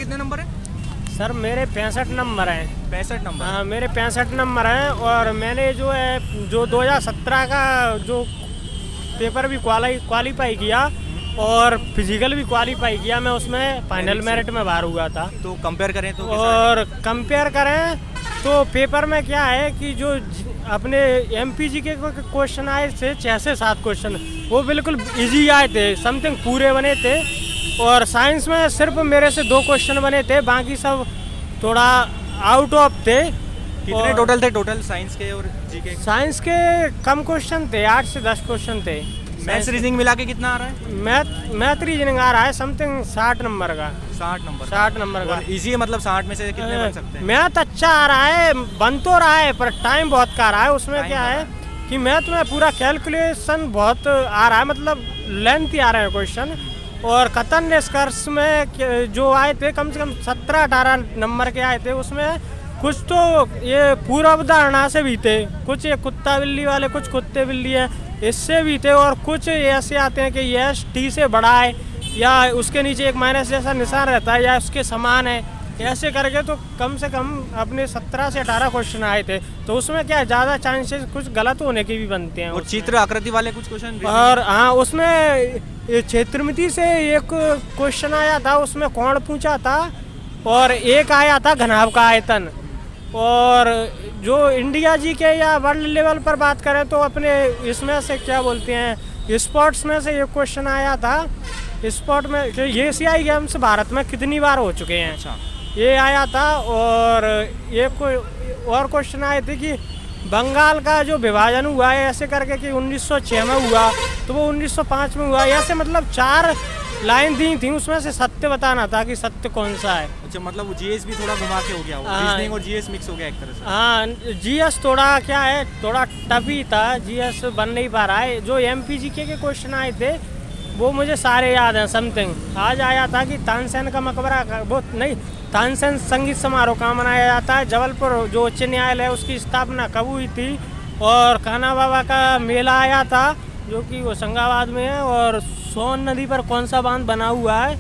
कितने नंबर है? सर मेरे 65 नंबर हैं। 65 नंबर। हाँ मेरे 65 नंबर हैं और मैंने जो है जो 2017 का जो पेपर भी क्वालिफाई किया और फिजिकल भी क्वालिफाई किया, मैं उसमें फाइनल मेरिट में बाहर हुआ था। तो कंपेयर करें तो और कंपेयर करें तो पेपर में क्या है कि जो अपने एमपीजी के क्वेश्चन आए थे 6 से 7 क्वेश्चन, वो बिल्कुल इजी आए थे, समथिंग पूरे बने थे। और साइंस में सिर्फ मेरे से 2 क्वेश्चन बने थे, बाकी सब थोड़ा आउट ऑफ थे। कितने टोटल थे टोटल साइंस के और जीके? साइंस के कम क्वेश्चन थे, 8 से 10 क्वेश्चन थे। मैथ्स रीजनिंग मिला के कितना आ रहा है? मैथ रीजनिंग आ रहा है समथिंग 60 नंबर का। 60 नंबर? 60 नंबर का इजी है, मतलब 60 में से कितने बन सकते हैं? मैथ अच्छा आ रहा है, बन तो रहा है पर टाइम बहुत का आ रहा है। उसमें क्या है कि मैथ में पूरा कैलकुलेशन बहुत आ रहा है, मतलब लेंथ आ रहा है क्वेश्चन। और कथन निष्कर्ष में जो आए थे कम से कम 17-18 नंबर के आए थे, उसमें कुछ तो ये पूर्वावधारणा से भी थे, कुछ ये कुत्ता बिल्ली वाले, कुछ कुत्ते बिल्ली है इससे भी थे, और कुछ ऐसे आते हैं कि यस टी से बड़ा है या उसके नीचे एक माइनस जैसा निशान रहता है या उसके समान है, ऐसे करके तो कम से कम अपने 17 से 18 क्वेश्चन आए थे। तो उसमें क्या है, ज़्यादा चांसेस कुछ गलत होने के भी बनते हैं। और चित्र आकृति वाले कुछ क्वेश्चन? और हाँ, उसमें क्षेत्रमिति से एक क्वेश्चन आया था, उसमें कोण पूछा था, और एक आया था घनाभ का आयतन। और जो इंडिया जी के या वर्ल्ड लेवल पर बात करें तो अपने इसमें से क्या बोलते हैं, स्पोर्ट्स में से एक क्वेश्चन आया था। स्पोर्ट में ये एशियाई गेम्स भारत में कितनी बार हो चुके हैं, अच्छा। ये आया था। और एक और क्वेश्चन आए थे कि बंगाल का जो विभाजन हुआ है ऐसे करके कि 1906 में हुआ, तो वो 1905 में हुआ, ऐसे मतलब 4 लाइन दी थी, उसमें से सत्य बताना था कि सत्य कौन सा है। अच्छा, मतलब जीएस भी थोड़ा घुमा के हो गया, रीजनिंग और जीएस मिक्स हो गया एक तरह से। हाँ, जीएस थोड़ा क्या है, थोड़ा टफ ही था, जीएस बन नहीं पा रहा है। जो एमपीजीके के क्वेश्चन आए थे वो मुझे सारे याद हैं समथिंग। आज आया था कि तानसेन का मकबरा, वो नहीं, तानसेन संगीत समारोह कहाँ मनाया जाता है, जबलपुर जो उच्च न्यायालय है उसकी स्थापना कब हुई थी, और कान्हा बाबा का मेला आया था जो कि होशंगाबाद में है, और सोन नदी पर कौन सा बांध बना हुआ है,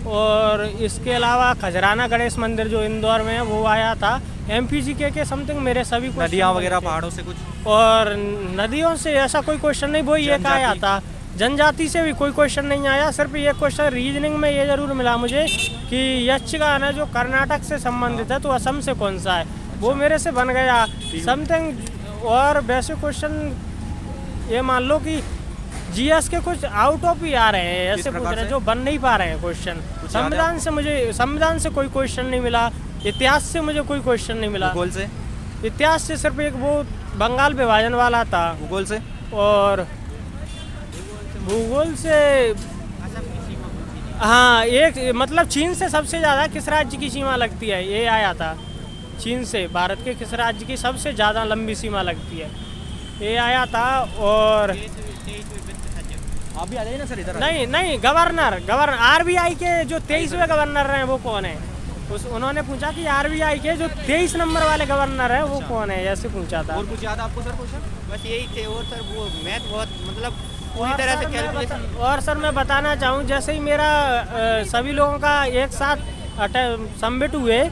और इसके अलावा खजराना गणेश मंदिर जो इंदौर में है वो आया था। एमपीजीके के समथिंग मेरे सभी नदियाँ वगैरह पहाड़ों से कुछ, और नदियों से ऐसा कोई क्वेश्चन नहीं, वो ये आया था। जनजाति से भी कोई क्वेश्चन नहीं आया, सिर्फ ये क्वेश्चन रीजनिंग में ये जरूर मिला मुझे कि यक्षगान है जो कर्नाटक से संबंधित है तो असम से कौन सा है, वो मेरे से बन गया समथिंग। और वैसे क्वेश्चन ये मान लो कि जीएस के कुछ आउट ऑफ ही आ रहे हैं, ऐसे पूछ रहे हैं जो बन नहीं पा रहे हैं क्वेश्चन। संविधान से कोई क्वेश्चन नहीं मिला, इतिहास से मुझे कोई क्वेश्चन नहीं मिला। भूगोल से? इतिहास से सिर्फ एक वो बंगाल विभाजन वाला था। भूगोल से? और भूगोल से हाँ, एक मतलब चीन से सबसे ज़्यादा किस राज्य की सीमा लगती है, ये आया था। चीन से भारत के किस राज्य की सबसे ज़्यादा लंबी सीमा लगती है, ये आया था। और आप भी आ जाइए ना सर इधर। नहीं, गवर्नर आरबीआई के जो 23वें गवर्नर हैं वो कौन है, उन्होंने पूछा कि आरबीआई के जो 23 नंबर वाले गवर्नर है वो कौन है, ऐसे पूछा था। और कुछ याद आपको सर क्वेश्चन? बस यही थे। और सर वो मैथ बहुत मतलब पूरी तरह से कैलकुलेशन। और सर मैं बताना चाहूँ, जैसे ही मेरा सभी लोगों का एक साथ सबमिट हुए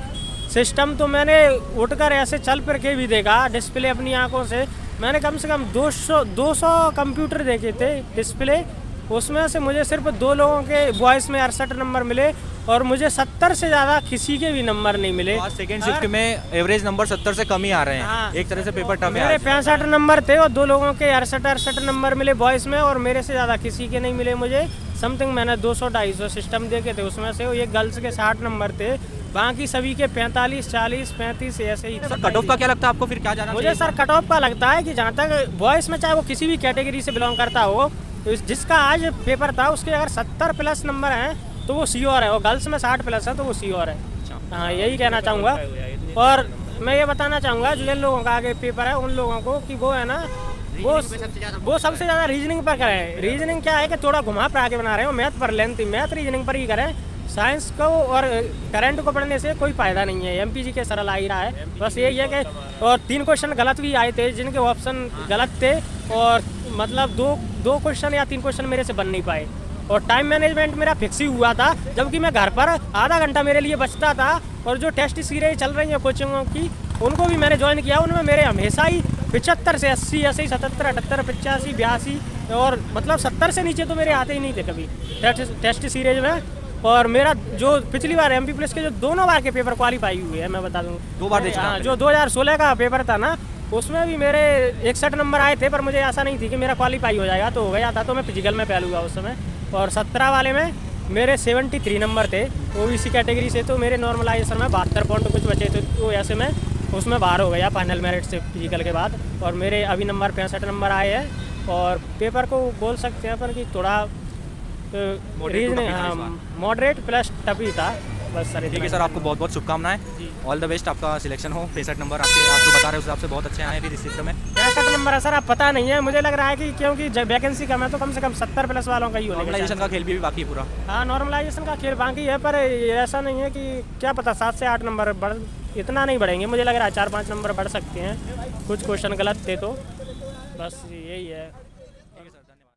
सिस्टम, तो मैंने उठकर ऐसे चल फिर के भी देखा डिस्प्ले अपनी आंखों से। मैंने कम से कम 200 कंप्यूटर देखे थे डिस्प्ले, उसमें से मुझे सिर्फ 2 लोगों के वॉइस में 68 नंबर मिले, और मुझे 70 से ज़्यादा किसी के भी नंबर नहीं मिले। सेकंड शिफ्ट में एवरेज नंबर 70 से कम ही आ रहे हैं। हाँ, एक तरह से पेपर टफ है। मेरे 65 नंबर थे और 2 लोगों के 68 नंबर मिले वॉइस में, और मेरे से ज़्यादा किसी के नहीं मिले मुझे समथिंग। मैंने 200-250 सिस्टम देखे थे, उसमें से ये गर्ल्स के 60 नंबर थे, बाकी सभी के 45, 40, 35 ऐसे ही। सर कट ऑफ का क्या लगता है आपको, फिर क्या जाना मुझे सर कट ऑफ का लगता है कि जहाँ तक वॉइस में चाहे वो किसी भी कैटेगरी से बिलोंग करता हो, तो जिसका आज पेपर था उसके अगर 70 प्लस नंबर हैं तो वो श्योर है, और गर्ल्स में 60 प्लस है तो वो श्योर है। हाँ, यही कहना चाहूँगा। और मैं ये बताना चाहूँगा जिन लोगों का आगे पेपर है उन लोगों को कि वो है ना, वो सबसे ज़्यादा रीजनिंग पर करें। रीजनिंग क्या है कि थोड़ा घुमा फिरा के बना रहे हो, मैथ पर लेंथ मैथ रीजनिंग पर ही करें। साइंस को और करंट को पढ़ने से कोई फ़ायदा नहीं है, एमपीजी के सरल आ ही रहा है, बस यही है कि। और 3 क्वेश्चन गलत भी आए थे जिनके ऑप्शन गलत थे, और मतलब दो क्वेश्चन या 3 क्वेश्चन मेरे से बन नहीं पाए, और टाइम मैनेजमेंट मेरा फिक्स ही हुआ था, जबकि मैं घर पर आधा घंटा मेरे लिए बचता था। और जो टेस्ट सीरीज चल रही हैं कोचिंगों की, उनको भी मैंने ज्वाइन किया, उनमें मेरे हमेशा ही 75 से 80, 80, 77, 78, 85, 82 और मतलब 70 से नीचे तो मेरे आते ही नहीं थे कभी टेस्ट सीरीज में। और मेरा जो पिछली बार MP प्लस के जो दोनों बार के पेपर क्वालिफाई हुए हैं, मैं बता दूँ 2 बार दे चुका हाँ, जो 2016 का पेपर था ना, उसमें भी मेरे 61 नंबर आए थे, पर मुझे ऐसा नहीं थी कि मेरा क्वालिफाई हो जाएगा, तो हो गया था, तो मैं फिजिकल में फेल हुआ उस समय। और 17 वाले में मेरे 73 नंबर थे OBC कैटेगरी से, तो मेरे नॉर्मलाइजेशन में 72 पॉइंट कुछ बचे थे, तो ऐसे में उसमें बाहर हो गया फाइनल मेरिट से फिजिकल के बाद। और मेरे अभी नंबर 65 नंबर आए हैं। और पेपर को बोल सकते हैं पर कि थोड़ा मॉडरेट प्लस टफ ही था बस सर। ठीक है सर, आपको बहुत बहुत शुभकामनाएं, ऑल द बेस्ट, आपका सिलेक्शन हो। 65 नंबर आपके, आप तो बता रहे हो उस हिसाब से बहुत अच्छे आए हैं इस क्षेत्र में। 65 नंबर है सर, आप पता नहीं है, मुझे लग रहा है कि क्योंकि वैकेंसी कम है तो कम से कम 70 प्लस वालों का ही होगा। नॉर्मलाइजेशन का खेल भी बाकी है पूरा। हाँ, नॉर्मलाइजेशन का खेल बाकी है, पर ऐसा नहीं है कि क्या पता 7 से 8 नंबर बढ़, इतना नहीं बढ़ेंगे, मुझे लग रहा है 4-5 नंबर बढ़ सकते हैं, कुछ क्वेश्चन गलत थे तो बस यही है।